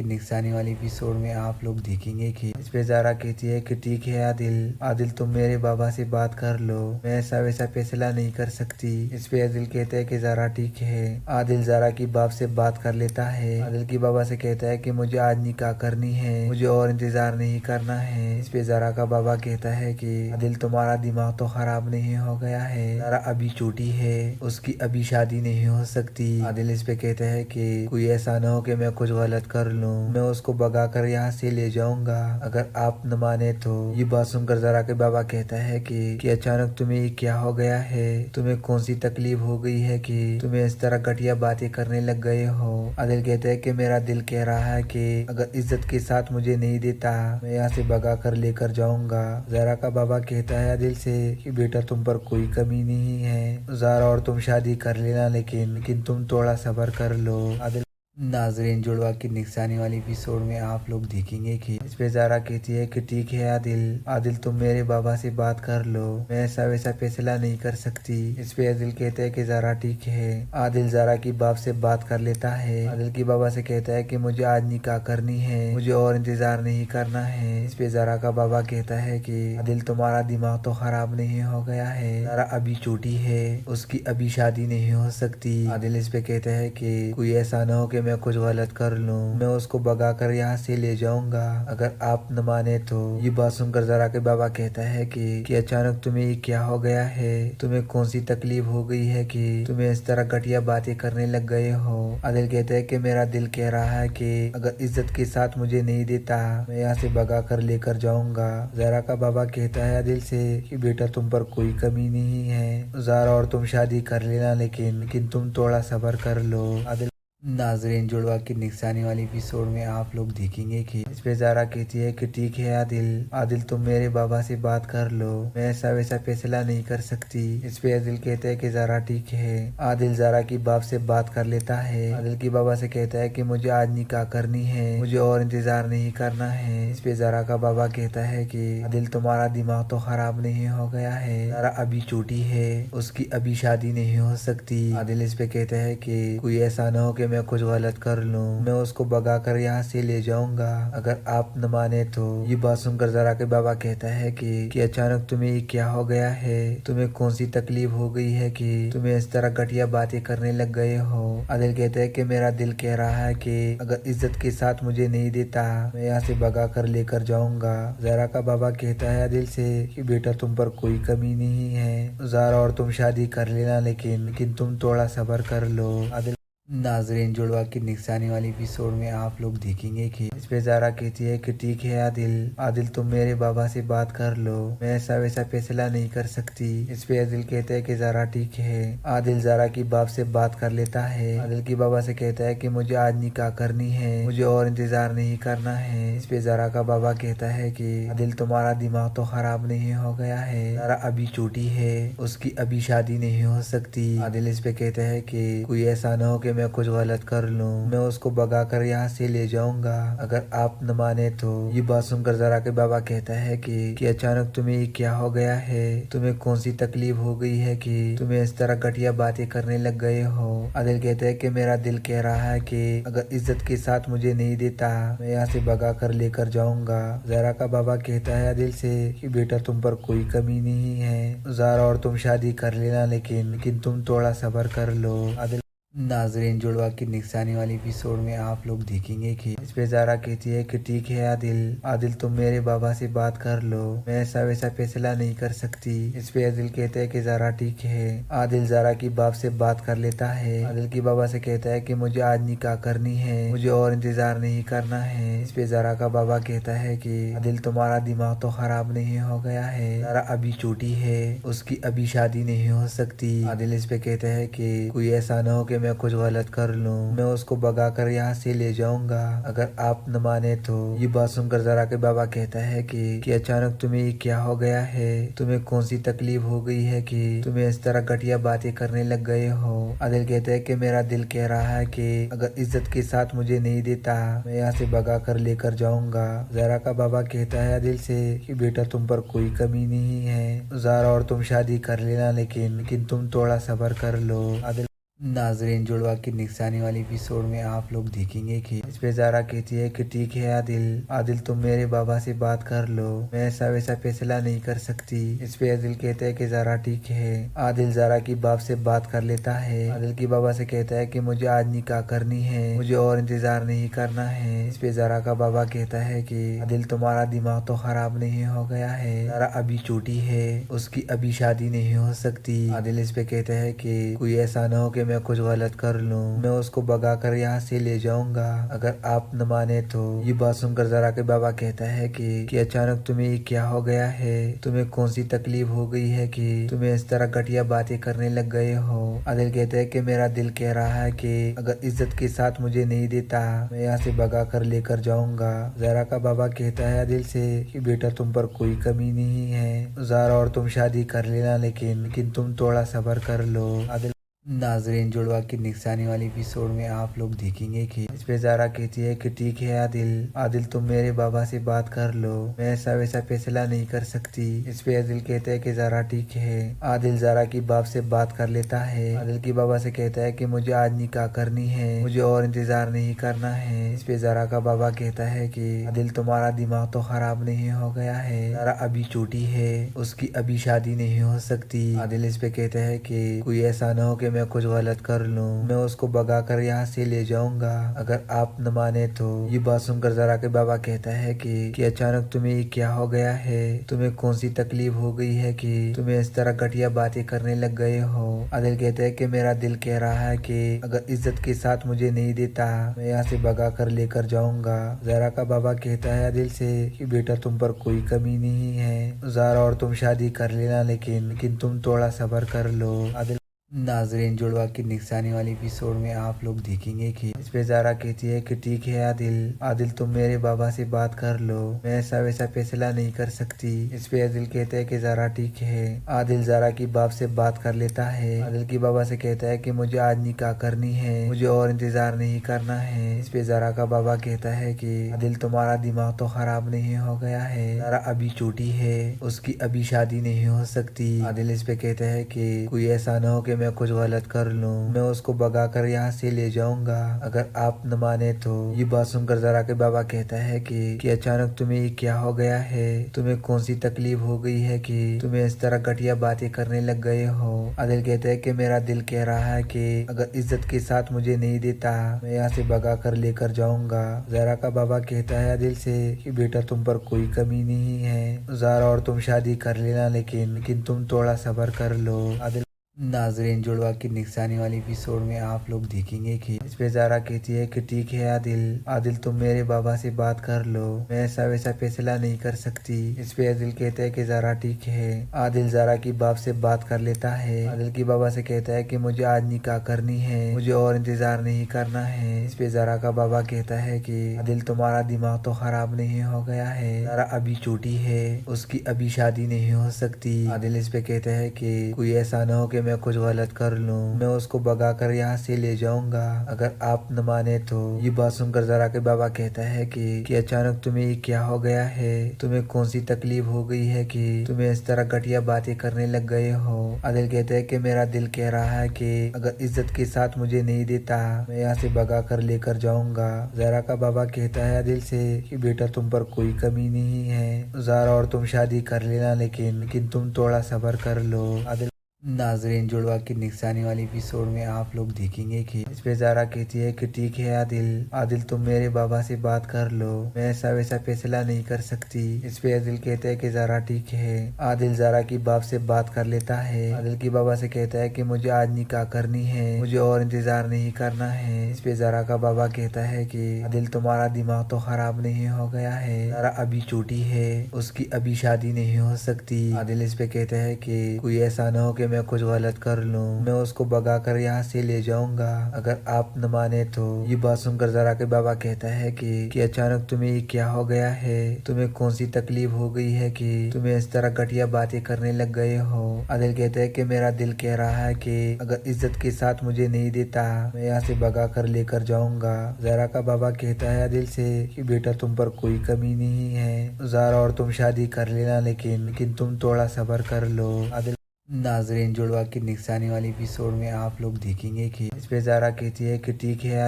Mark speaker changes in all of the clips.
Speaker 1: Next आने वाले episode में आप लोग देखेंगे कि इस पे ज़ारा कहती है कि ठीक है आदिल, आदिल तुम मेरे बाबा से बात कर लो, मैं ऐसा वैसा फैसला नहीं कर सकती। इस पे आदिल कहता है कि ज़ारा ठीक है। आदिल ज़ारा की बाप से बात कर लेता है। आदिल की बाबा से कहता है कि मुझे आज निकाह करनी है, मुझे और इंतजार नहीं करना है। इस पे ज़ारा का बाबा कहता है कि आदिल तुम्हारा दिमाग तो खराब नहीं हो गया है, ज़ारा अभी छोटी है, उसकी अभी शादी नहीं हो सकती। आदिल इस पे कहता है कि कोई ऐसा ना हो कि मैं कुछ गलत कर लूं, मैं उसको भगा कर यहाँ से ले जाऊंगा अगर आप न माने तो। ये बात सुनकर ज़ारा के बाबा कहता है कि अचानक तुम्हें ये क्या हो गया है, तुम्हें कौन सी तकलीफ हो गई है कि तुम्हें इस तरह घटिया बातें करने लग गए हो। आदिल कहता है कि मेरा दिल कह रहा है कि अगर इज्जत के साथ मुझे नहीं देता मैं यहाँ से भगा कर लेकर जाऊंगा। ज़ारा का बाबा कहता है आदिल से कि बेटा तुम पर कोई कमी नहीं है, ज़ारा और तुम शादी कर लेना, लेकिन तुम थोड़ा सब्र कर लो। आदिल नाजरीन, जुड़वा की नेक्स्ट आने वाली एपिसोड में आप लोग देखेंगे कि इस पे ज़ारा कहती है कि ठीक है आदिल, आदिल तुम मेरे बाबा से बात कर लो, मैं ऐसा वैसा फैसला नहीं कर सकती। इस पे आदिल कहता है कि ज़ारा ठीक है। आदिल ज़ारा की बाप से बात कर लेता है। आदिल की बाबा से कहता है कि मुझे आज निकाह करनी है, मुझे और इंतजार नहीं करना है। इस पे ज़ारा का बाबा कहता है कि आदिल तुम्हारा दिमाग तो खराब नहीं हो गया है, ज़ारा अभी छोटी है, उसकी अभी शादी नहीं हो सकती। आदिल इस पे कहता है कि कोई ऐसा ना हो कि मैं कुछ गलत कर लूं, मैं उसको भगा कर यहाँ से ले जाऊंगा अगर आप न माने तो। ये बात सुनकर ज़ारा के बाबा कहता है कि अचानक तुम्हें ये क्या हो गया है, तुम्हें कौन सी तकलीफ हो गई है कि तुम्हें इस तरह घटिया बातें करने लग गए हो। आदिल कहता है कि मेरा दिल कह रहा है कि अगर इज्जत के साथ मुझे नहीं देता मैं यहाँ से भगा कर लेकर जाऊंगा। ज़ारा का बाबा कहता है आदिल से कि बेटा तुम पर कोई कमी नहीं है, ज़ारा और तुम शादी कर लेना, लेकिन तुम थोड़ा सब्र कर लो। आदिल नाजरीन, जुड़वा की नेक्स्ट आने वाली एपिसोड में आप लोग देखेंगे कि इस पे ज़ारा कहती है कि ठीक है आदिल, आदिल तुम मेरे बाबा से बात कर लो, मैं ऐसा वैसा फैसला नहीं कर सकती। इस पे आदिल कहता है कि ज़ारा ठीक है। आदिल ज़ारा की बाप से बात कर लेता है। आदिल की बाबा से कहता है कि मुझे आज निकाह करनी है, मुझे और इंतजार नहीं करना है। इस पे ज़ारा का बाबा कहता है कि आदिल तुम्हारा दिमाग तो खराब नहीं हो गया है, ज़ारा अभी छोटी है, उसकी अभी शादी नहीं हो सकती। आदिल इस पे कहता है कि कोई ऐसा ना हो कि मैं कुछ गलत कर लूं, मैं उसको भगा कर यहाँ से ले जाऊंगा अगर आप न माने तो। ये बात सुनकर ज़ारा के बाबा कहता है कि अचानक तुम्हें ये क्या हो गया है, तुम्हें कौन सी तकलीफ हो गई है कि तुम्हें इस तरह घटिया बातें करने लग गए हो। आदिल कहता है कि मेरा दिल कह रहा है कि अगर इज्जत के साथ मुझे नहीं देता मैं यहाँ से भगा कर लेकर जाऊंगा। ज़ारा का बाबा कहता है आदिल से कि बेटा तुम पर कोई कमी नहीं है, ज़ारा और तुम शादी कर लेना, लेकिन तुम थोड़ा सब्र कर लो। आदिल नाजरीन, जुड़वा की नेक्स्ट आने वाली एपिसोड में आप लोग देखेंगे कि इस पे ज़ारा कहती है कि ठीक है आदिल, आदिल तुम मेरे बाबा से बात कर लो, मैं ऐसा वैसा फैसला नहीं कर सकती। इस पे आदिल कहता है कि ज़ारा ठीक है। आदिल ज़ारा की बाप से बात कर लेता है। आदिल की बाबा से कहता है कि मुझे आज निकाह करनी है, मुझे और इंतजार नहीं करना है। इस पे ज़ारा का बाबा कहता है कि आदिल तुम्हारा दिमाग तो खराब नहीं हो गया है, ज़ारा अभी छोटी है, उसकी अभी शादी नहीं हो सकती। आदिल इस पे कहता है कि कोई ऐसा ना हो कि मैं कुछ गलत कर लूं, मैं उसको भगा कर यहाँ से ले जाऊंगा अगर आप न माने तो। ये बात सुनकर ज़ारा के बाबा कहता है कि अचानक तुम्हें ये क्या हो गया है, तुम्हें कौन सी तकलीफ हो गई है कि तुम्हें इस तरह घटिया बातें करने लग गए हो। आदिल कहता है कि मेरा दिल कह रहा है कि अगर इज्जत के साथ मुझे नहीं देता मैं यहाँ से भगा कर लेकर जाऊंगा। ज़ारा का बाबा कहता है आदिल से कि बेटा तुम पर कोई कमी नहीं है, ज़ारा और तुम शादी कर लेना, लेकिन तुम थोड़ा सब्र कर लो। आदिल नाजरीन, जुड़वा की नेक्स्ट आने वाली एपिसोड में आप लोग देखेंगे कि इस पे ज़ारा कहती है कि ठीक है आदिल, आदिल तुम मेरे बाबा से बात कर लो, मैं ऐसा वैसा फैसला नहीं कर सकती। इस पे आदिल कहता है कि ज़ारा ठीक है। आदिल ज़ारा की बाप से बात कर लेता है। आदिल की बाबा से कहता है कि मुझे आज निकाह करनी है, मुझे और इंतजार नहीं करना है। इस पे ज़ारा का बाबा कहता है कि आदिल तुम्हारा दिमाग तो खराब नहीं हो गया है, ज़ारा अभी छोटी है, उसकी अभी शादी नहीं हो सकती। आदिल इस पे कहता है कि कोई ऐसा ना हो कि मैं कुछ गलत कर लूं, मैं उसको भगा कर यहाँ से ले जाऊंगा अगर आप न माने तो। ये बात सुनकर ज़ारा के बाबा कहता है कि अचानक तुम्हें ये क्या हो गया है, तुम्हें कौन सी तकलीफ हो गई है कि तुम्हें इस तरह घटिया बातें करने लग गए हो। आदिल कहता है कि मेरा दिल कह रहा है कि अगर इज्जत के साथ मुझे नहीं देता मैं यहाँ से भगा कर लेकर जाऊंगा। ज़ारा का बाबा कहता है आदिल से कि बेटा तुम पर कोई कमी नहीं है, ज़ारा और तुम शादी कर लेना, लेकिन तुम थोड़ा सब्र कर लो। आदिल नाजरीन, जुड़वा की निगरानी वाली एपिसोड में आप लोग देखेंगे कि इस पे ज़ारा कहती है कि ठीक है आदिल, आदिल तुम मेरे बाबा से बात कर लो, मैं ऐसा वैसा फैसला नहीं कर सकती। इस पे आदिल कहता है कि ज़ारा ठीक है। आदिल ज़ारा की बाप से बात कर लेता है। आदिल की बाबा से कहता है कि मुझे आज निकाह करनी है, मुझे और इंतजार नहीं करना है। इस पे ज़ारा का बाबा कहता है कि आदिल तुम्हारा दिमाग तो खराब नहीं हो गया है, ज़ारा अभी छोटी है, उसकी अभी शादी नहीं हो सकती। आदिल इस पे कहता है कि कोई ऐसा न हो कि मैं कुछ गलत कर लूं, मैं उसको भगा कर यहाँ से ले जाऊंगा अगर आप न माने तो। ये बात सुनकर ज़ारा के बाबा कहता है कि अचानक तुम्हें ये क्या हो गया है, तुम्हें कौन सी तकलीफ हो गई है कि तुम्हें इस तरह घटिया बातें करने लग गए हो। आदिल कहता है कि मेरा दिल कह रहा है कि अगर इज्जत के साथ मुझे नहीं देता मैं यहाँ से भगा कर लेकर जाऊंगा। ज़ारा का बाबा कहता है आदिल से कि बेटा तुम पर कोई कमी नहीं है, ज़ारा और तुम शादी कर लेना, लेकिन तुम थोड़ा सब्र कर लो। आदिल नाजरीन, जुड़वा की निगरानी वाली एपिसोड में आप लोग देखेंगे कि इस पे ज़ारा कहती है कि ठीक है आदिल, आदिल तुम मेरे बाबा से बात कर लो, मैं ऐसा वैसा फैसला नहीं कर सकती। इस पे आदिल कहता है कि ज़ारा ठीक है। आदिल ज़ारा की बाप से बात कर लेता है। आदिल की बाबा से कहता है कि मुझे आज निकाह करनी है, मुझे और इंतजार नहीं करना है। इस पे ज़ारा का बाबा कहता है कि आदिल तुम्हारा दिमाग तो खराब नहीं हो गया है, ज़ारा अभी छोटी है, उसकी अभी शादी नहीं हो सकती। आदिल इस पे कहता है कि कोई ऐसा न हो कि मैं कुछ गलत कर लूं, मैं उसको भगा कर यहाँ से ले जाऊंगा अगर आप न माने तो। ये बात सुनकर ज़ारा के बाबा कहता है कि अचानक तुम्हें ये क्या हो गया है, तुम्हें कौन सी तकलीफ हो गई है कि तुम्हें इस तरह घटिया बातें करने लग गए हो। आदिल कहता है कि मेरा दिल कह रहा है कि अगर इज्जत के साथ मुझे नहीं देता मैं यहाँ से भगा कर लेकर जाऊंगा। ज़ारा का बाबा कहता है आदिल से कि बेटा तुम पर कोई कमी नहीं है, ज़ारा और तुम शादी कर लेना, लेकिन तुम थोड़ा सब्र कर लो। आदिल नाजरीन, जुड़वा की निगरानी वाली एपिसोड में आप लोग देखेंगे कि इस पे ज़ारा कहती है कि ठीक है आदिल, आदिल तुम मेरे बाबा से बात कर लो, मैं ऐसा वैसा फैसला नहीं कर सकती। इस पे आदिल कहता है कि ज़ारा ठीक है। आदिल ज़ारा की बाप से बात कर लेता है। आदिल की बाबा से कहता है कि मुझे आज निकाह करनी है, मुझे और इंतजार नहीं करना है। इस पे ज़ारा का बाबा कहता है कि आदिल तुम्हारा दिमाग तो खराब नहीं हो गया है, ज़ारा अभी छोटी है, उसकी अभी शादी नहीं हो सकती। आदिल इस पे कहता है कि कोई ऐसा न हो कि मैं कुछ गलत कर लूं, मैं उसको भगा कर यहाँ से ले जाऊंगा अगर आप न माने तो। ये बात सुनकर ज़ारा के बाबा कहता है कि अचानक तुम्हें ये क्या हो गया है, तुम्हें कौन सी तकलीफ हो गई है कि तुम्हें इस तरह घटिया बातें करने लग गए हो। आदिल कहता है कि मेरा दिल कह रहा है कि अगर इज्जत के साथ मुझे नहीं देता मैं यहाँ से भगा कर लेकर जाऊंगा। ज़ारा का बाबा कहता है आदिल से कि बेटा तुम पर कोई कमी नहीं है, ज़ारा और तुम शादी कर लेना, लेकिन तुम थोड़ा सब्र कर लो। आदिल नाजरीन, जुड़वा की निगरानी वाली एपिसोड में आप लोग देखेंगे कि इस पे ज़ारा कहती है कि ठीक है आदिल, आदिल तुम मेरे बाबा से बात कर लो, मैं ऐसा वैसा फैसला नहीं कर सकती। इस पे आदिल कहता है कि ज़ारा ठीक है। आदिल ज़ारा की बाप से बात कर लेता है। आदिल की बाबा से कहता है कि मुझे आज निकाह करनी है, मुझे और इंतजार नहीं करना है। इस पे ज़ारा का बाबा कहता है कि आदिल तुम्हारा दिमाग तो खराब नहीं हो गया है, ज़ारा अभी छोटी है, उसकी अभी शादी नहीं हो सकती। आदिल इस पे कहता है कि कोई ऐसा न हो कि मैं कुछ गलत कर लूं, मैं उसको भगा कर यहाँ से ले जाऊंगा अगर आप न माने तो। ये बात सुनकर ज़ारा के बाबा कहता है कि अचानक तुम्हें ये क्या हो गया है, तुम्हें कौन सी तकलीफ हो गई है कि तुम्हें इस तरह घटिया बातें करने लग गए हो। आदिल कहता है कि मेरा दिल कह रहा है कि अगर इज्जत के साथ मुझे नहीं देता मैं यहाँ से भगा कर लेकर जाऊंगा। ज़ारा का बाबा कहता है आदिल से कि बेटा तुम पर कोई कमी नहीं है, ज़ारा और तुम शादी कर लेना, लेकिन तुम थोड़ा सब्र कर लो। आदिल नाजरीन, जुड़वा की निगरानी वाली एपिसोड में आप लोग देखेंगे कि इस पे ज़ारा कहती है कि ठीक है आदिल, आदिल तुम मेरे बाबा से बात कर लो, मैं ऐसा वैसा फैसला नहीं कर सकती। इस पे आदिल कहता है कि ज़ारा ठीक है। आदिल ज़ारा की बाप से बात कर लेता है। आदिल की बाबा से कहता है कि मुझे आज निकाह करनी है, मुझे और इंतजार नहीं करना है। इस पे ज़ारा का बाबा कहता है कि आदिल तुम्हारा दिमाग तो खराब नहीं हो गया है, ज़ारा अभी छोटी है, उसकी अभी शादी नहीं हो सकती। आदिल इस पे कहता है कि कोई ऐसा न हो कि मैं कुछ गलत कर लूं, मैं उसको भगा कर यहाँ से ले जाऊंगा अगर आप न माने तो। ये बात सुनकर ज़ारा के बाबा कहता है कि अचानक तुम्हें ये क्या हो गया है, तुम्हें कौन सी तकलीफ हो गई है कि तुम्हें इस तरह घटिया बातें करने लग गए हो। आदिल कहता है कि मेरा दिल कह रहा है कि अगर इज्जत के साथ मुझे नहीं देता मैं यहाँ से भगा कर लेकर जाऊंगा। ज़ारा का बाबा कहता है आदिल से कि बेटा तुम पर कोई कमी नहीं है, ज़ारा और तुम शादी कर लेना, लेकिन तुम थोड़ा सब्र कर लो। आदिल नाजरीन, जुड़वा की निगरानी वाली एपिसोड में आप लोग देखेंगे कि इस पे ज़ारा कहती है कि ठीक है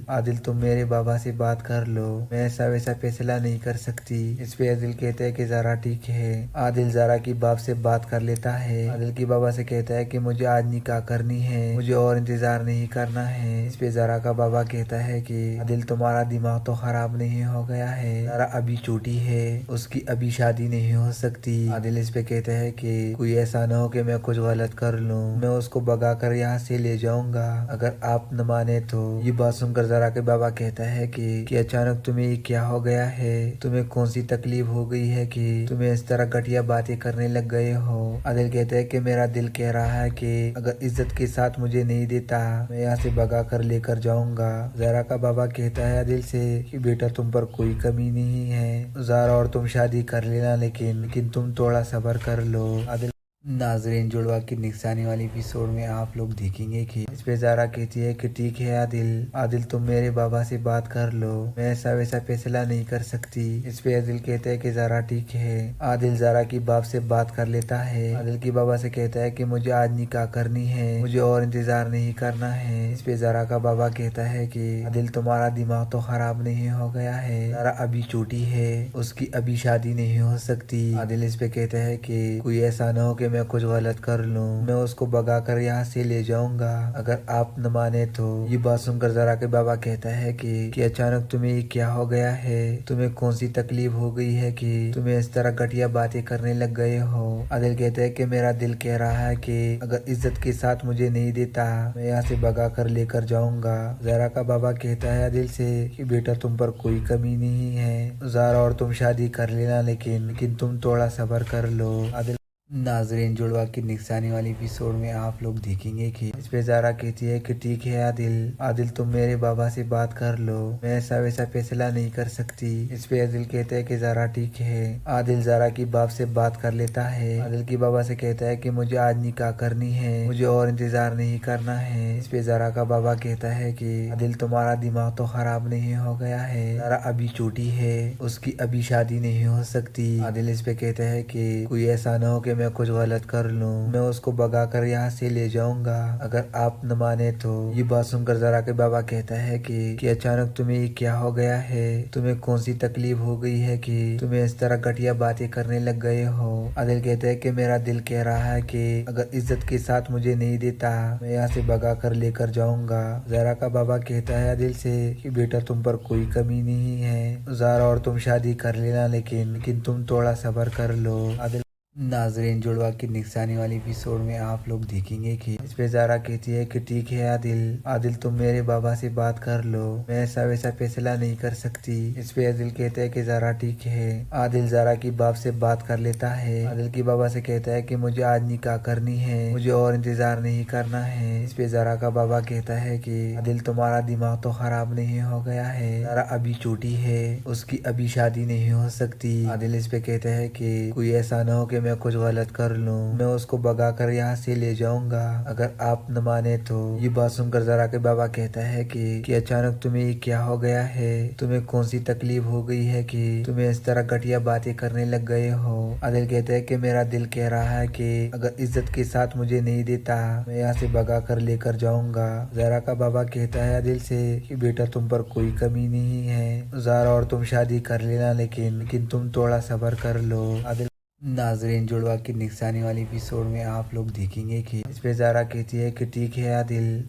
Speaker 1: आदिल तुम मेरे बाबा से बात कर लो, मैं ऐसा वैसा फैसला नहीं कर सकती। इस पे आदिल कहता है कि ज़ारा ठीक है। आदिल ज़ारा की बाप से बात कर लेता है। आदिल की बाबा से कहता है कि मुझे आज निकाह करनी है, मुझे और इंतजार नहीं करना है। इस पे ज़ारा का बाबा कहता है कि आदिल तुम्हारा दिमाग तो खराब नहीं हो गया है, ज़ारा अभी छोटी है, उसकी अभी शादी नहीं हो सकती। आदिल इस पे कहता है कि कोई ऐसा न हो कि मैं कुछ गलत कर लूं, मैं उसको भगा कर यहाँ से ले जाऊंगा अगर आप न माने तो। ये बात सुनकर ज़ारा के बाबा कहता है कि अचानक तुम्हें ये क्या हो गया है, तुम्हें कौन सी तकलीफ हो गई है कि तुम्हें इस तरह घटिया बातें करने लग गए हो। आदिल कहता है कि मेरा दिल कह रहा है कि अगर इज्जत के साथ मुझे नहीं देता मैं यहाँ से भगा कर लेकर जाऊंगा। ज़ारा का बाबा कहता है आदिल से कि बेटा तुम पर कोई कमी नहीं है ज़ारा, और तुम शादी कर लेना, लेकिन तुम थोड़ा सब्र कर लो। आदिल नाजरीन, जुड़वा की निगरानी वाली एपिसोड में आप लोग देखेंगे कि इस पे ज़ारा कहती है कि ठीक है आदिल तुम मेरे बाबा से बात कर लो, मैं ऐसा वैसा फैसला नहीं कर सकती। इस पे आदिल कहता है कि ज़ारा ठीक है। आदिल ज़ारा की बाप से बात कर लेता है। आदिल की बाबा से कहता है कि मुझे आज निकाह करनी है, मुझे और इंतजार नहीं करना है। इस पे ज़ारा का बाबा कहता है कि आदिल तुम्हारा दिमाग तो खराब नहीं हो गया है, ज़ारा अभी छोटी है, उसकी अभी शादी नहीं हो सकती। आदिल इस पे कहता है कि कोई ऐसा न हो कि मैं कुछ गलत कर लूं, मैं उसको भगा कर यहाँ से ले जाऊंगा अगर आप न माने तो। ये बात सुनकर ज़ारा के बाबा कहता है कि अचानक तुम्हें ये क्या हो गया है, तुम्हें कौन सी तकलीफ हो गई है कि तुम्हें इस तरह घटिया बातें करने लग गए हो। आदिल कहता है कि मेरा दिल कह रहा है कि अगर इज्जत के साथ मुझे नहीं देता मैं यहाँ से भगा कर लेकर जाऊंगा। ज़ारा का बाबा कहता है आदिल से कि बेटा तुम पर कोई कमी नहीं है ज़ारा, और तुम शादी कर लेना, लेकिन तुम थोड़ा सब्र कर लो। आदिल नाजरीन, जुड़वा की निगरानी वाली एपिसोड में आप लोग देखेंगे कि इस पे ज़ारा कहती है कि ठीक है आदिल तुम मेरे बाबा से बात कर लो, मैं ऐसा वैसा फैसला नहीं कर सकती। इस पे आदिल कहता है कि ज़ारा ठीक है। आदिल ज़ारा की बाप से बात कर लेता है। आदिल की बाबा से कहता है कि मुझे आज निकाह करनी है, मुझे और इंतजार नहीं करना है। इस पे ज़ारा का बाबा कहता है कि आदिल तुम्हारा दिमाग तो खराब नहीं हो गया है, ज़ारा अभी छोटी है, उसकी अभी शादी नहीं हो सकती। आदिल इस पे कहता है कि कोई ऐसा न हो कि मैं कुछ गलत कर लूं, मैं उसको भगा कर यहाँ से ले जाऊंगा अगर आप न माने तो। ये बात सुनकर ज़ारा के बाबा कहता है कि अचानक तुम्हें ये क्या हो गया है, तुम्हें कौन सी तकलीफ हो गई है कि तुम्हें इस तरह घटिया बातें करने लग गए हो। आदिल कहता है कि मेरा दिल कह रहा है कि अगर इज्जत के साथ मुझे नहीं देता मैं यहाँ से भगा कर लेकर जाऊंगा। ज़ारा का बाबा कहता है आदिल से कि बेटा तुम पर कोई कमी नहीं है ज़ारा, और तुम शादी कर लेना, लेकिन तुम थोड़ा सब्र कर लो। आदिल नाजरीन, जुड़वा की निगरानी वाली एपिसोड में आप लोग देखेंगे कि इस पे ज़ारा कहती है कि ठीक है आदिल तुम मेरे बाबा से बात कर लो, मैं ऐसा वैसा फैसला नहीं कर सकती। इस पे आदिल कहता है कि ज़ारा ठीक है। आदिल ज़ारा की बाप से बात कर लेता है। आदिल की बाबा से कहता है कि मुझे आज निकाह करनी है, मुझे और इंतजार नहीं करना है। इस पे ज़ारा का बाबा कहता है कि आदिल तुम्हारा दिमाग तो खराब नहीं हो गया है, ज़ारा अभी छोटी है, उसकी अभी शादी नहीं हो सकती। आदिल इस पे कहता है कि कोई ऐसा न हो कि मैं कुछ गलत कर लूं, मैं उसको भगा कर यहाँ से ले जाऊंगा अगर आप न माने तो। ये बात सुनकर ज़ारा के बाबा कहता है कि अचानक तुम्हें ये क्या हो गया है, तुम्हें कौन सी तकलीफ हो गई है कि तुम्हें इस तरह घटिया बातें करने लग गए हो। आदिल कहता है कि मेरा दिल कह रहा है कि अगर इज्जत के साथ मुझे नहीं देता मैं यहाँ से भगा कर लेकर जाऊंगा। ज़ारा का बाबा कहता है आदिल से कि बेटा तुम पर कोई कमी नहीं है ज़ारा, और तुम शादी कर लेना, लेकिन तुम थोड़ा सब्र कर लो। आदिल नाजरीन, जुड़वा की निगरानी वाली एपिसोड में आप लोग देखेंगे कि इस पे ज़ारा कहती है कि ठीक है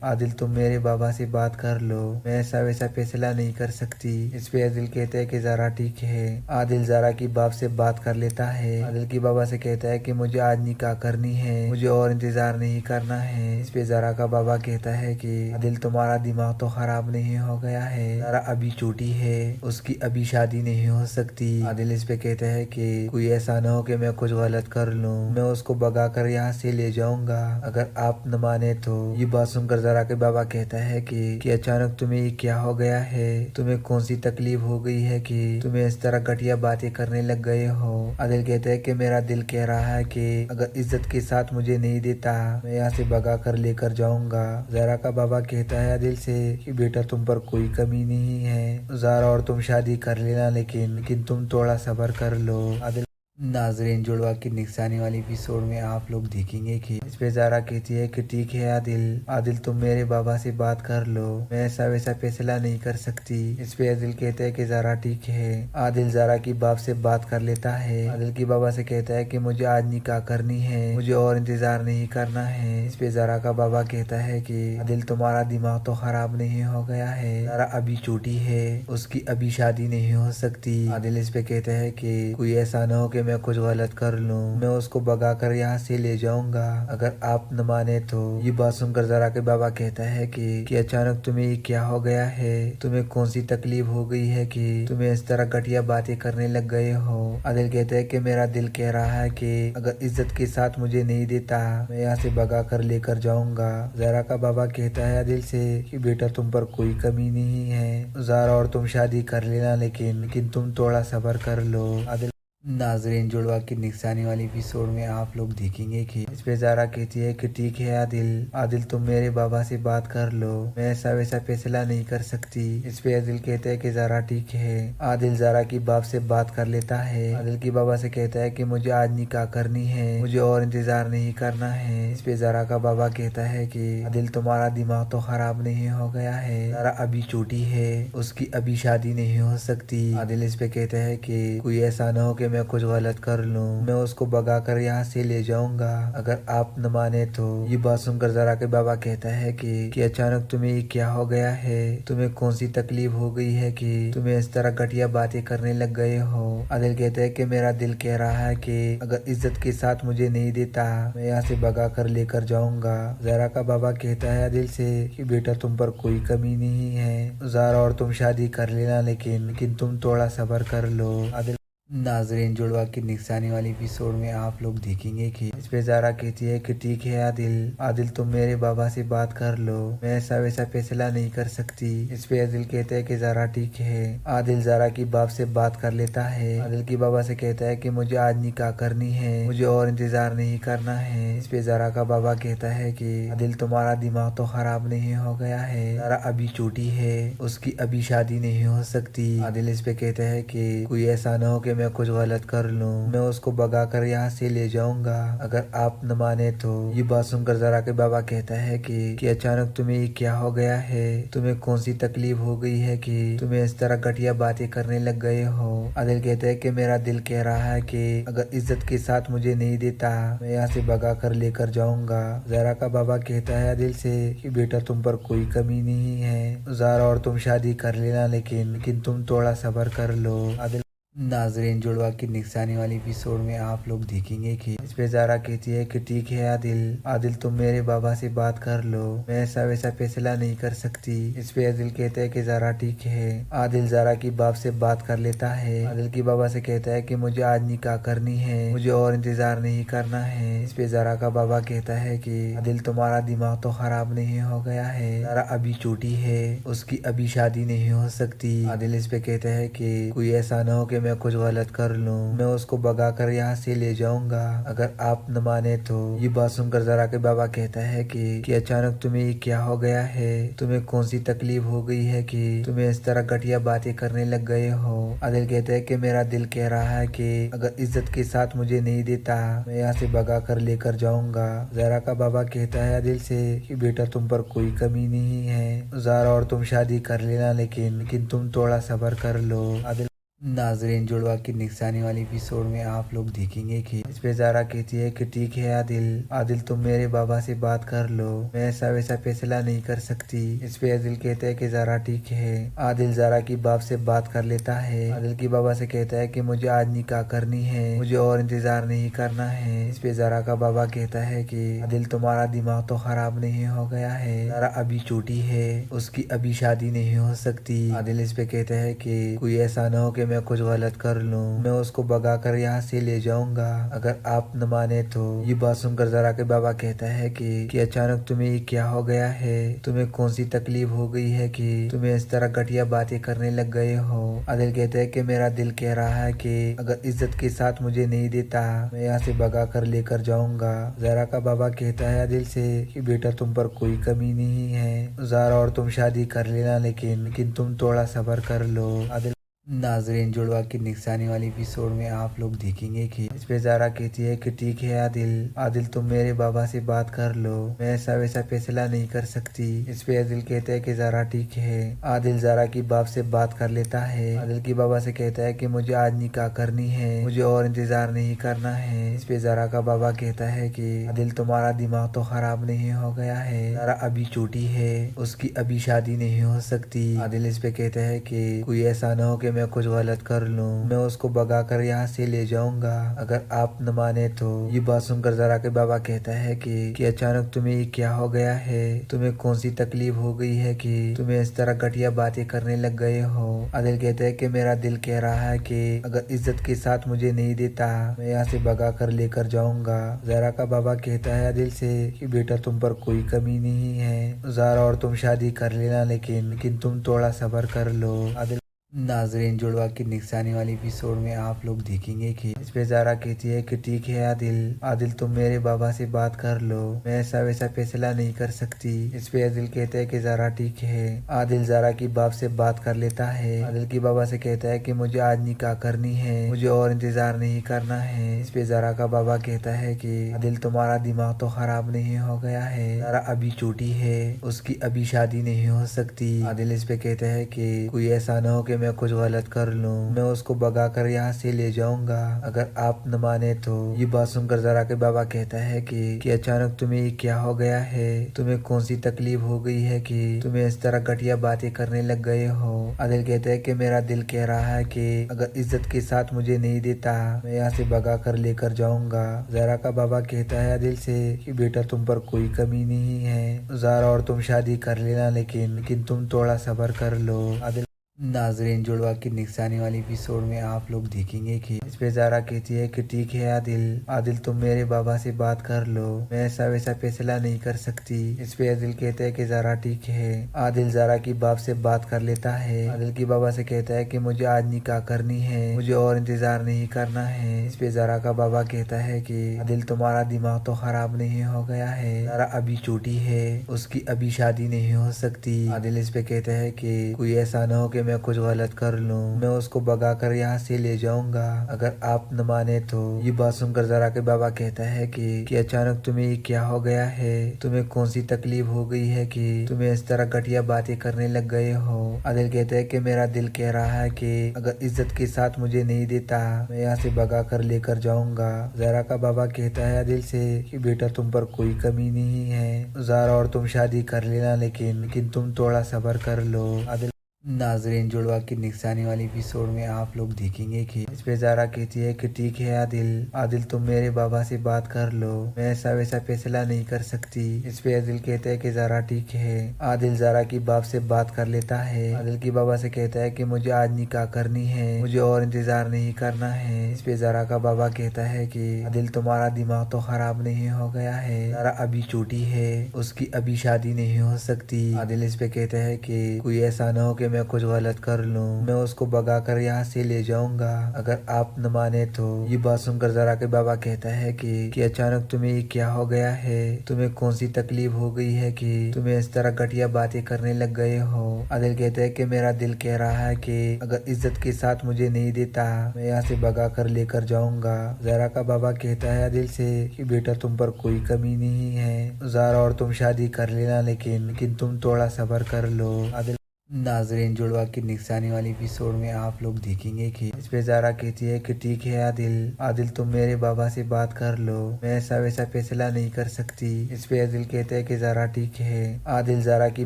Speaker 1: आदिल तुम मेरे बाबा से बात कर लो, मैं ऐसा वैसा फैसला नहीं कर सकती। इस पे आदिल कहता है कि ज़ारा ठीक है। आदिल ज़ारा की बाप से बात कर लेता है। आदिल की बाबा से कहता है कि मुझे आज निकाह करनी है, मुझे और इंतजार नहीं करना है। इस पे ज़ारा का बाबा कहता है कि आदिल तुम्हारा दिमाग तो खराब नहीं हो गया है, ज़ारा अभी छोटी है, उसकी अभी शादी नहीं हो सकती। आदिल इस पे कहता है कि कोई ऐसा न हो कि मैं कुछ गलत कर लूं, मैं उसको भगा कर यहाँ से ले जाऊंगा अगर आप न माने तो। ये बात सुनकर ज़ारा के बाबा कहता है कि अचानक तुम्हें ये क्या हो गया है, तुम्हें कौन सी तकलीफ हो गई है कि तुम्हें इस तरह घटिया बातें करने लग गए हो। आदिल कहता है कि मेरा दिल कह रहा है कि अगर इज्जत के साथ मुझे नहीं देता मैं यहाँ से भगा कर लेकर जाऊंगा। ज़ारा का बाबा कहता है आदिल से कि बेटा तुम पर कोई कमी नहीं है ज़ारा, और तुम शादी कर लेना, लेकिन तुम थोड़ा सब्र कर लो। आदिल नाजरीन, जुड़वा की निगरानी वाली एपिसोड में आप लोग देखेंगे कि इस पे ज़ारा कहती है कि ठीक है आदिल, आदिल तुम मेरे बाबा से बात कर लो, मैं ऐसा वैसा फैसला नहीं कर सकती। इस पे आदिल कहता है कि ज़ारा ठीक है। आदिल ज़ारा की बाप से बात कर लेता है। आदिल की बाबा से कहता है कि मुझे आज निकाह करनी है, मुझे और इंतजार नहीं करना है। इस पे ज़ारा का बाबा कहता है कि आदिल तुम्हारा दिमाग तो खराब नहीं हो गया है, ज़ारा अभी छोटी है, उसकी अभी शादी नहीं हो सकती। आदिल इस पे कहता है कि कोई ऐसा न हो कि मैं कुछ गलत कर लूं, मैं उसको भगा कर यहाँ से ले जाऊंगा अगर आप न माने तो। ये बात सुनकर ज़ारा के बाबा कहता है कि अचानक तुम्हें ये क्या हो गया है, तुम्हें कौन सी तकलीफ हो गई है कि तुम्हें इस तरह घटिया बातें करने लग गए हो। आदिल कहता है कि मेरा दिल कह रहा है कि अगर इज्जत के साथ मुझे नहीं देता, मैं यहाँ से भगा कर लेकर जाऊंगा। ज़ारा का बाबा कहता है आदिल से कि बेटा तुम पर कोई कमी नहीं है, ज़ारा और तुम शादी कर लेना, लेकिन तुम थोड़ा सब्र कर लो। आदिल नाजरीन, जुड़वा की निगरानी वाली एपिसोड में आप लोग देखेंगे कि इस पे ज़ारा कहती है कि ठीक है आदिल, आदिल तुम मेरे बाबा से बात कर लो, मैं ऐसा वैसा फैसला नहीं कर सकती। इस पे आदिल कहता है कि ज़ारा ठीक है। आदिल ज़ारा की बाप से बात कर लेता है। आदिल की बाबा से कहता है कि मुझे आज निकाह करनी है, मुझे और इंतजार नहीं करना है। इस पे ज़ारा का बाबा कहता है कि आदिल तुम्हारा दिमाग तो खराब नहीं हो गया है, ज़ारा अभी छोटी है, उसकी अभी शादी नहीं हो सकती। आदिल इस पे कहता है कि कोई ऐसा न हो कि मैं कुछ गलत कर लूं, मैं उसको भगा कर यहाँ से ले जाऊंगा अगर आप न माने तो। ये बात सुनकर ज़ारा के बाबा कहता है कि अचानक तुम्हें ये क्या हो गया है, तुम्हें कौन सी तकलीफ हो गई है कि तुम्हें इस तरह घटिया बातें करने लग गए हो। आदिल कहता है कि मेरा दिल कह रहा है कि अगर इज्जत के साथ मुझे नहीं देता, मैं यहाँ से भगा कर लेकर जाऊंगा। ज़ारा का बाबा कहता है आदिल से कि बेटा तुम पर कोई कमी नहीं है, ज़ारा और तुम शादी कर लेना, लेकिन तुम थोड़ा सब्र कर लो। आदिल नाजरीन, जुड़वा की निगरानी वाली एपिसोड में आप लोग देखेंगे कि इस पे ज़ारा कहती है कि ठीक है आदिल, आदिल तुम मेरे बाबा से बात कर लो, मैं ऐसा वैसा फैसला नहीं कर सकती। इस पे आदिल कहता है कि ज़ारा ठीक है। आदिल ज़ारा की बाप से बात कर लेता है। आदिल की बाबा से कहता है कि मुझे आज निकाह करनी है, मुझे और इंतजार नहीं करना है। इस पे ज़ारा का बाबा कहता है कि आदिल तुम्हारा दिमाग तो खराब नहीं हो गया है, ज़ारा अभी छोटी है, उसकी अभी शादी नहीं हो सकती। आदिल इस पे कहता है कि कोई ऐसा न हो कि मैं कुछ गलत कर लूं, मैं उसको भगा कर यहाँ से ले जाऊंगा अगर आप न माने तो। ये बात सुनकर ज़ारा के बाबा कहता है कि अचानक तुम्हें ये क्या हो गया है, तुम्हें कौन सी तकलीफ हो गई है कि तुम्हें इस तरह घटिया बातें करने लग गए हो। आदिल कहता है कि मेरा दिल कह रहा है कि अगर इज्जत के साथ मुझे नहीं देता, मैं यहाँ से भगा कर लेकर जाऊंगा। ज़ारा का बाबा कहता है आदिल से कि बेटा तुम पर कोई कमी नहीं है, ज़ारा और तुम शादी कर लेना, लेकिन तुम थोड़ा सब्र कर लो। आदिल नाजरीन, जुड़वा की निगरानी वाली एपिसोड में आप लोग देखेंगे कि इस पे ज़ारा कहती है कि ठीक है आदिल, आदिल तुम मेरे बाबा से बात कर लो, मैं ऐसा वैसा फैसला नहीं कर सकती। इस पे आदिल कहता है कि ज़ारा ठीक है। आदिल ज़ारा की बाप से बात कर लेता है। आदिल की बाबा से कहता है कि मुझे आज निकाह करनी है, मुझे और इंतजार नहीं करना है। इस पे ज़ारा का बाबा कहता है कि आदिल तुम्हारा दिमाग तो खराब नहीं हो गया है, ज़ारा अभी छोटी है, उसकी अभी शादी नहीं हो सकती। आदिल इस पे कहता है कि कोई ऐसा न हो कि मैं कुछ गलत कर लूं, मैं उसको भगा कर यहाँ से ले जाऊंगा अगर आप न माने तो। ये बात सुनकर ज़ारा के बाबा कहता है कि अचानक तुम्हें ये क्या हो गया है, तुम्हें कौन सी तकलीफ हो गई है कि तुम्हें इस तरह घटिया बातें करने लग गए हो। आदिल कहता है कि मेरा दिल कह रहा है कि अगर इज्जत के साथ मुझे नहीं देता, मैं यहाँ से भगा कर लेकर जाऊंगा। ज़ारा का बाबा कहता है आदिल से कि बेटा तुम पर कोई कमी नहीं है, ज़ारा और तुम शादी कर लेना, लेकिन तुम थोड़ा सब्र कर लो। आदिल नाजरीन, जुड़वा की निगरानी वाली एपिसोड में आप लोग देखेंगे कि इस पे ज़ारा कहती है कि ठीक है आदिल, आदिल तुम मेरे बाबा से बात कर लो, मैं ऐसा वैसा फैसला नहीं कर सकती। इस पे आदिल कहता है कि ज़ारा ठीक है। आदिल ज़ारा की बाप से बात कर लेता है। आदिल की बाबा से कहता है कि मुझे आज निकाह करनी है, मुझे और इंतजार नहीं करना है। इस पे ज़ारा का बाबा कहता है कि आदिल तुम्हारा दिमाग तो खराब नहीं हो गया है, ज़ारा अभी छोटी है, उसकी अभी शादी नहीं हो सकती। आदिल इस पे कहता है कि कोई ऐसा न हो कि मैं कुछ गलत कर लूं, मैं उसको भगा कर यहाँ से ले जाऊंगा अगर आप न माने तो। ये बात सुनकर ज़ारा के बाबा कहता है कि अचानक तुम्हें ये क्या हो गया है, तुम्हें कौन सी तकलीफ हो गई है कि तुम्हें इस तरह घटिया बातें करने लग गए हो। आदिल कहता है कि मेरा दिल कह रहा है कि अगर इज्जत के साथ मुझे नहीं देता, मैं यहाँ से भगा कर लेकर जाऊंगा। ज़ारा का बाबा कहता है आदिल से कि बेटा तुम पर कोई कमी नहीं है, ज़ारा और तुम शादी कर लेना, लेकिन तुम थोड़ा सब्र कर लो। आदिल नाजरीन, जुड़वा की निगरानी वाली एपिसोड में आप लोग देखेंगे कि इस पे ज़ारा कहती है कि ठीक है आदिल, आदिल तुम मेरे बाबा से बात कर लो, मैं ऐसा वैसा फैसला नहीं कर सकती। इस पे आदिल कहता है कि ज़ारा ठीक है। आदिल ज़ारा की बाप से बात कर लेता है। आदिल की बाबा से कहता है कि मुझे आज निकाह करनी है, मुझे और इंतजार नहीं करना है। इस पे ज़ारा का बाबा कहता है कि आदिल तुम्हारा दिमाग तो खराब नहीं हो गया है, ज़ारा अभी छोटी है, उसकी अभी शादी नहीं हो सकती। आदिल इस पे कहता है कि कोई ऐसा न हो कि मैं कुछ गलत कर लूं, मैं उसको भगा कर यहाँ से ले जाऊंगा अगर आप न माने तो। ये बात सुनकर ज़ारा के बाबा कहता है कि अचानक तुम्हें ये क्या हो गया है, तुम्हें कौन सी तकलीफ हो गई है कि तुम्हें इस तरह घटिया बातें करने लग गए हो। आदिल कहता है कि मेरा दिल कह रहा है कि अगर इज्जत के साथ मुझे नहीं देता, मैं यहाँ से भगा कर लेकर जाऊंगा। ज़ारा का बाबा कहता है आदिल से कि बेटा तुम पर कोई कमी नहीं है, ज़ारा और तुम शादी कर लेना, लेकिन तुम थोड़ा सब्र कर लो। आदिल नाजरीन, जुड़वा की निगरानी वाली एपिसोड में आप लोग देखेंगे कि इस पे ज़ारा कहती है कि ठीक है आदिल, आदिल तुम मेरे बाबा से बात कर लो, मैं ऐसा वैसा फैसला नहीं कर सकती। इस पे आदिल कहता है कि ज़ारा ठीक है। आदिल ज़ारा की बाप से बात कर लेता है। आदिल की बाबा से कहता है कि मुझे आज निकाह करनी है, मुझे और इंतजार नहीं करना है। इस पे ज़ारा का बाबा कहता है कि आदिल तुम्हारा दिमाग तो खराब नहीं हो गया है, ज़ारा अभी छोटी है, उसकी अभी शादी नहीं हो सकती। आदिल इस पे कहता है कि कोई ऐसा न हो कि मैं कुछ गलत कर लूं, मैं उसको भगा कर यहाँ से ले जाऊंगा अगर आप न माने तो। ये बात सुनकर ज़ारा के बाबा कहता है कि अचानक तुम्हें ये क्या हो गया है, तुम्हें कौन सी तकलीफ हो गई है कि तुम्हें इस तरह घटिया बातें करने लग गए हो। आदिल कहता है कि मेरा दिल कह रहा है कि अगर इज्जत के साथ मुझे नहीं देता, मैं यहाँ से भगा कर लेकर जाऊंगा। ज़ारा का बाबा कहता है आदिल से कि बेटा तुम पर कोई कमी नहीं है, ज़ारा और तुम शादी कर लेना, लेकिन तुम थोड़ा सब्र कर लो। आदिल नाजरीन, जुड़वा की निगरानी वाली एपिसोड में आप लोग देखेंगे कि इस पे ज़ारा कहती है कि ठीक है आदिल, आदिल तुम मेरे बाबा से बात कर लो, मैं ऐसा वैसा फैसला नहीं कर सकती। इस पे आदिल कहता है कि ज़ारा ठीक है। आदिल ज़ारा की बाप से बात कर लेता है। आदिल की बाबा से कहता है कि मुझे आज निकाह करनी है, मुझे और इंतजार नहीं करना है। इस पे ज़ारा का बाबा कहता है कि आदिल तुम्हारा दिमाग तो खराब नहीं हो गया है, ज़ारा अभी छोटी है, उसकी अभी शादी नहीं हो सकती। आदिल इस पे कहता है कि कोई ऐसा न हो कि मैं कुछ गलत कर लूं, मैं उसको भगा कर यहाँ से ले जाऊंगा अगर आप न माने तो। ये बात सुनकर ज़ारा के बाबा कहता है कि अचानक तुम्हें ये क्या हो गया है, तुम्हें कौन सी तकलीफ हो गई है कि तुम्हें इस तरह घटिया बातें करने लग गए हो। आदिल कहता है कि मेरा दिल कह रहा है कि अगर इज्जत के साथ मुझे नहीं देता, मैं यहाँ से भगा कर लेकर जाऊंगा। ज़ारा का बाबा कहता है आदिल से कि बेटा तुम पर कोई कमी नहीं है, ज़ारा और तुम शादी कर लेना, लेकिन तुम थोड़ा सब्र कर लो। आदिल नाजरीन, जुड़वा की निगरानी वाली एपिसोड में आप लोग देखेंगे कि इस पे ज़ारा कहती है कि ठीक है आदिल, आदिल तुम मेरे बाबा से बात कर लो, मैं ऐसा वैसा फैसला नहीं कर सकती। इस पे आदिल कहता है कि ज़ारा ठीक है। आदिल ज़ारा की बाप से बात कर लेता है। आदिल की बाबा से कहता है कि मुझे आज निकाह करनी है, मुझे और इंतजार नहीं करना है। इस पे ज़ारा का बाबा कहता है कि आदिल तुम्हारा दिमाग तो खराब नहीं हो गया है, ज़ारा अभी छोटी है, उसकी अभी शादी नहीं हो सकती। आदिल इस पे कहता है कि कोई ऐसा न हो कि मैं कुछ गलत कर लूं, मैं उसको भगा कर यहाँ से ले जाऊंगा अगर आप न माने तो। ये बात सुनकर ज़ारा के बाबा कहता है कि अचानक तुम्हें ये क्या हो गया है, तुम्हें कौन सी तकलीफ हो गई है कि तुम्हें इस तरह घटिया बातें करने लग गए हो। आदिल कहता है कि मेरा दिल कह रहा है कि अगर इज्जत के साथ मुझे नहीं देता, मैं यहाँ से भगा कर लेकर जाऊंगा। ज़ारा का बाबा कहता है आदिल से कि बेटा तुम पर कोई कमी नहीं है, ज़ारा और तुम शादी कर लेना, लेकिन तुम थोड़ा सब्र कर लो। आदिल नाजरीन, जुड़वा की निगरानी वाली एपिसोड में आप लोग देखेंगे कि इस पे ज़ारा कहती है कि ठीक है आदिल, आदिल तुम मेरे बाबा से बात कर लो, मैं ऐसा वैसा फैसला नहीं कर सकती। इस पे आदिल कहता है कि ज़ारा ठीक है। आदिल ज़ारा की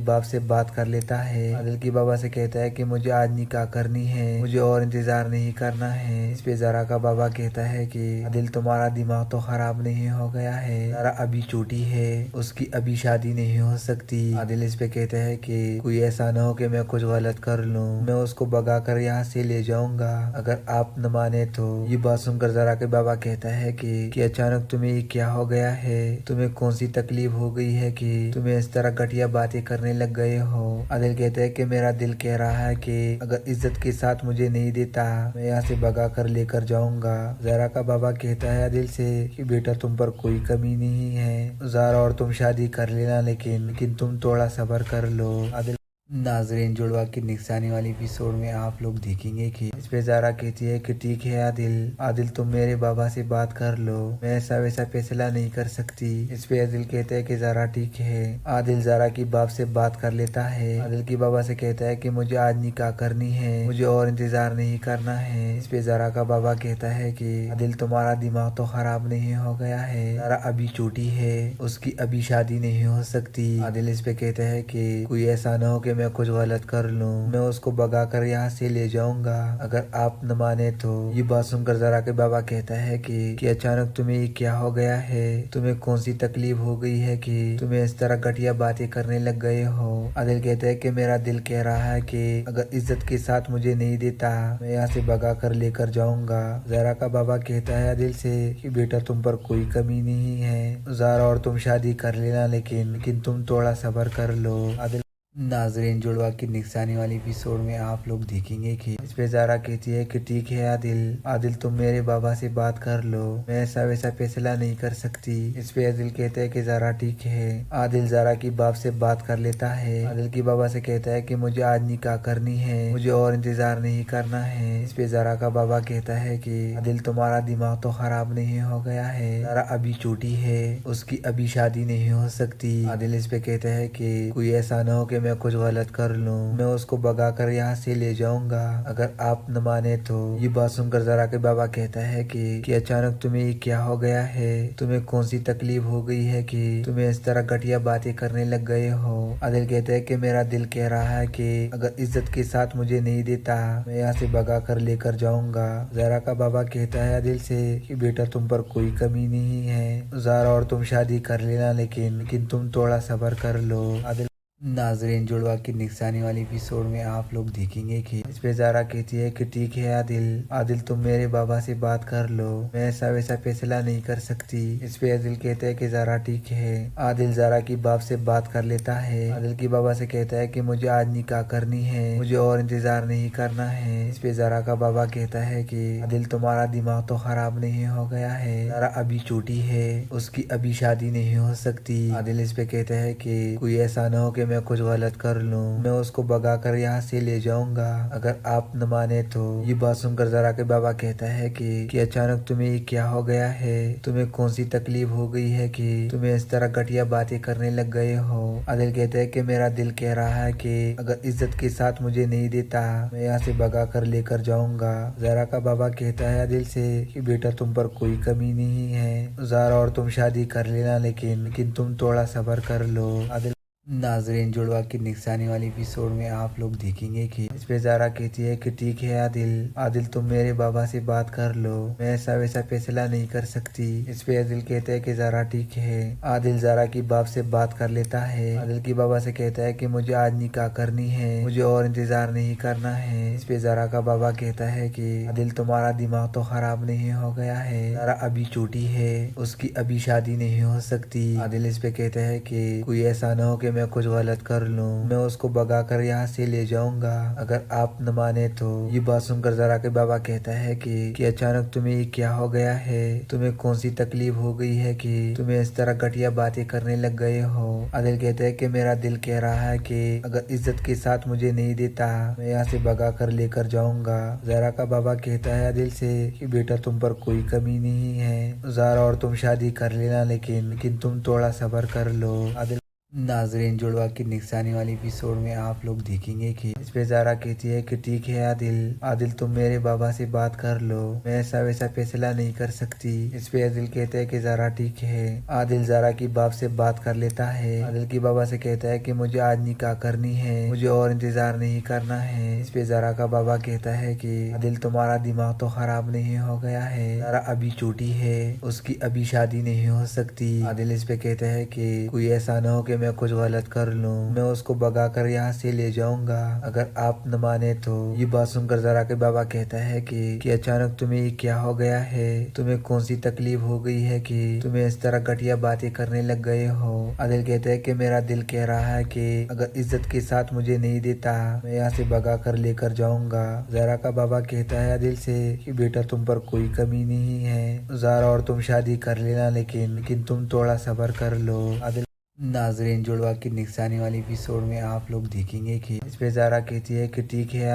Speaker 1: बाप से बात कर लेता है। आदिल की बाबा से कहता है कि मुझे आज निकाह करनी है, मुझे और इंतजार नहीं करना है। इस पे ज़ारा का बाबा कहता है कि आदिल तुम्हारा दिमाग तो खराब नहीं हो गया है, ज़ारा अभी छोटी है, उसकी अभी शादी नहीं हो सकती। आदिल इस पे कहता है कि कोई ऐसा न हो कि मैं कुछ गलत कर लूं, मैं उसको भगा कर यहाँ से ले जाऊंगा अगर आप न माने तो। ये बात सुनकर ज़ारा के बाबा कहता है कि अचानक तुम्हें ये क्या हो गया है, तुम्हें कौन सी तकलीफ हो गई है कि तुम्हें इस तरह घटिया बातें करने लग गए हो। आदिल कहता है कि मेरा दिल कह रहा है कि अगर इज्जत के साथ मुझे नहीं देता, मैं यहाँ से भगा कर लेकर जाऊंगा। ज़ारा का बाबा कहता है आदिल से कि बेटा तुम पर कोई कमी नहीं है, ज़ारा और तुम शादी कर लेना, लेकिन तुम थोड़ा सब्र कर लो। आदिल नाजरीन, जुड़वा की निगरानी वाली एपिसोड में आप लोग देखेंगे कि इस पे ज़ारा कहती है कि ठीक है आदिल, आदिल तुम मेरे बाबा से बात कर लो, मैं ऐसा वैसा फैसला नहीं कर सकती। इस पे आदिल कहता है कि ज़ारा ठीक है। आदिल ज़ारा की बाप से बात कर लेता है। आदिल की बाबा से कहता है कि मुझे आज निकाह करनी है, मुझे और इंतजार नहीं करना है। इस पे ज़ारा का बाबा कहता है कि आदिल तुम्हारा दिमाग तो खराब नहीं हो गया है, ज़ारा अभी छोटी है, उसकी अभी शादी नहीं हो सकती। आदिल इस पे कहता है कि कोई ऐसा न हो कि मैं कुछ गलत कर लूं, मैं उसको भगा कर यहाँ से ले जाऊंगा अगर आप न माने तो। ये बात सुनकर ज़ारा के बाबा कहता है कि अचानक तुम्हें ये क्या हो गया है, तुम्हें कौन सी तकलीफ हो गई है कि तुम्हें इस तरह घटिया बातें करने लग गए हो। आदिल कहता है कि मेरा दिल कह रहा है कि अगर इज्जत के साथ मुझे नहीं देता, मैं यहाँ से भगा कर लेकर जाऊंगा। ज़ारा का बाबा कहता है आदिल से कि बेटा तुम पर कोई कमी नहीं है, ज़ारा और तुम शादी कर लेना, लेकिन तुम थोड़ा सब्र कर लो। आदिल नाजरीन, जुड़वा की निगरानी वाली एपिसोड में आप लोग देखेंगे कि इस पे ज़ारा कहती है कि ठीक है आदिल, आदिल तुम मेरे बाबा से बात कर लो, मैं ऐसा वैसा फैसला नहीं कर सकती। इस पे आदिल कहता है कि ज़ारा ठीक है। आदिल ज़ारा की बाप से बात कर लेता है। आदिल की बाबा से कहता है कि मुझे आज निकाह करनी है, मुझे और इंतजार नहीं करना है। इस पे ज़ारा का बाबा कहता है कि आदिल तुम्हारा दिमाग तो खराब नहीं हो गया है, ज़ारा अभी छोटी है, उसकी अभी शादी नहीं हो सकती। आदिल इस पे कहता है कि कोई ऐसा न हो कि मैं कुछ गलत कर लूं, मैं उसको भगा कर यहाँ से ले जाऊंगा अगर आप न माने तो। ये बात सुनकर ज़ारा के बाबा कहता है कि अचानक तुम्हें ये क्या हो गया है, तुम्हें कौन सी तकलीफ हो गई है कि तुम्हें इस तरह घटिया बातें करने लग गए हो। आदिल कहता है कि मेरा दिल कह रहा है कि अगर इज्जत के साथ मुझे नहीं देता, मैं यहाँ से भगा कर लेकर जाऊंगा। ज़ारा का बाबा कहता है आदिल से कि बेटा तुम पर कोई कमी नहीं है, ज़ारा और तुम शादी कर लेना, लेकिन तुम थोड़ा सब्र कर लो। आदिल नाजरीन, जुड़वा की निगरानी वाली एपिसोड में आप लोग देखेंगे कि इस पे ज़ारा कहती है कि ठीक है आदिल, आदिल तुम मेरे बाबा से बात कर लो, मैं ऐसा वैसा फैसला नहीं कर सकती। इस पे आदिल कहता है कि ज़ारा ठीक है। आदिल ज़ारा की बाप से बात कर लेता है। आदिल की बाबा से कहता है कि मुझे आज निकाह करनी है, मुझे और इंतजार नहीं करना है। इस पे ज़ारा का बाबा कहता है कि आदिल तुम्हारा दिमाग तो खराब नहीं हो गया है, ज़ारा अभी छोटी है, उसकी अभी शादी नहीं हो सकती। आदिल इस पे कहता है कि कोई ऐसा न हो कि मैं कुछ गलत कर लूं, मैं उसको भगा कर यहाँ से ले जाऊंगा अगर आप न माने तो। ये बात सुनकर ज़ारा के बाबा कहता है कि अचानक तुम्हें ये क्या हो गया है, तुम्हें कौन सी तकलीफ हो गई है कि तुम्हें इस तरह घटिया बातें करने लग गए हो। आदिल कहता है कि मेरा दिल कह रहा है कि अगर इज्जत के साथ मुझे नहीं देता, मैं यहाँ से भगा कर लेकर जाऊंगा। ज़ारा का बाबा कहता है आदिल से कि बेटा तुम पर कोई कमी नहीं है, ज़ारा और तुम शादी कर लेना, लेकिन तुम थोड़ा सब्र कर लो। आदिल नाजरीन, जुड़वा की निगरानी वाली एपिसोड में आप लोग देखेंगे कि इस पे ज़ारा कहती है कि ठीक है आदिल, आदिल तुम मेरे बाबा से बात कर लो, मैं ऐसा वैसा फैसला नहीं कर सकती। इस पे आदिल कहता है कि ज़ारा ठीक है। आदिल ज़ारा की बाप से बात कर लेता है। आदिल की बाबा से कहता है कि मुझे आज निकाह करनी है, मुझे और इंतजार नहीं करना है। इस पे ज़ारा का बाबा कहता है कि आदिल तुम्हारा दिमाग तो खराब नहीं हो गया है, ज़ारा अभी छोटी है, उसकी अभी शादी नहीं हो सकती। आदिल इस पे कहता है कि कोई ऐसा न हो कि मैं कुछ गलत कर लूं, मैं उसको भगा कर यहाँ से ले जाऊंगा अगर आप न माने तो। ये बात सुनकर ज़ारा के बाबा कहता है कि अचानक तुम्हें ये क्या हो गया है, तुम्हें कौन सी तकलीफ हो गई है कि तुम्हें इस तरह घटिया बातें करने लग गए हो। आदिल कहता है कि मेरा दिल कह रहा है कि अगर इज्जत के साथ मुझे नहीं देता, मैं यहाँ से भगा कर लेकर जाऊंगा। ज़ारा का बाबा कहता है आदिल से कि बेटा तुम पर कोई कमी नहीं है, ज़ारा और तुम शादी कर लेना, लेकिन तुम थोड़ा सब्र कर लो। आदिल नाजरीन, जुड़वा की निगरानी वाली एपिसोड में आप लोग देखेंगे कि इस पे ज़ारा कहती है कि ठीक है आदिल, आदिल तुम मेरे बाबा से बात कर लो, मैं ऐसा वैसा फैसला नहीं कर सकती। इस पे आदिल कहता है कि ज़ारा ठीक है। आदिल ज़ारा की बाप से बात कर लेता है। आदिल की बाबा से कहता है कि मुझे आज निकाह करनी है, मुझे और इंतजार नहीं करना है। इस पे ज़ारा का बाबा कहता है कि आदिल तुम्हारा दिमाग तो खराब नहीं हो गया है, ज़ारा अभी छोटी है, उसकी अभी शादी नहीं हो सकती। आदिल इस पे कहता है कि कोई ऐसा न हो कि मैं कुछ गलत कर लूं, मैं उसको भगा कर यहाँ से ले जाऊंगा अगर आप न माने तो। ये बात सुनकर ज़ारा के बाबा कहता है कि अचानक तुम्हें ये क्या हो गया है, तुम्हें कौन सी तकलीफ हो गई है कि तुम्हें इस तरह घटिया बातें करने लग गए हो। आदिल कहता है कि मेरा दिल कह रहा है कि अगर इज्जत के साथ मुझे नहीं देता, मैं यहाँ से भगा कर लेकर जाऊंगा। ज़ारा का बाबा कहता है आदिल से कि बेटा तुम पर कोई कमी नहीं है, ज़ारा और तुम शादी कर लेना, लेकिन तुम थोड़ा सब्र कर लो। आदिल नाजरीन, जुड़वा की निशानी वाली एपिसोड में आप लोग देखेंगे कि इस पे ज़ारा कहती है कि ठीक है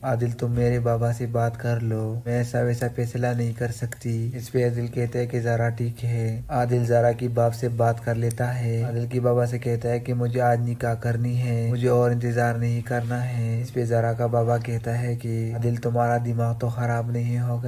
Speaker 1: आदिल तुम मेरे बाबा से बात कर लो, मैं ऐसा वैसा फैसला नहीं कर सकती। इस पे आदिल कहता है कि ज़ारा ठीक है। आदिल ज़ारा की बाप से बात कर लेता है। आदिल की बाबा से कहता है कि मुझे आज निकाह करनी है, मुझे और इंतजार नहीं करना है। इस पे ज़ारा का बाबा कहता है कि आदिल तुम्हारा दिमाग तो खराब नहीं होगा।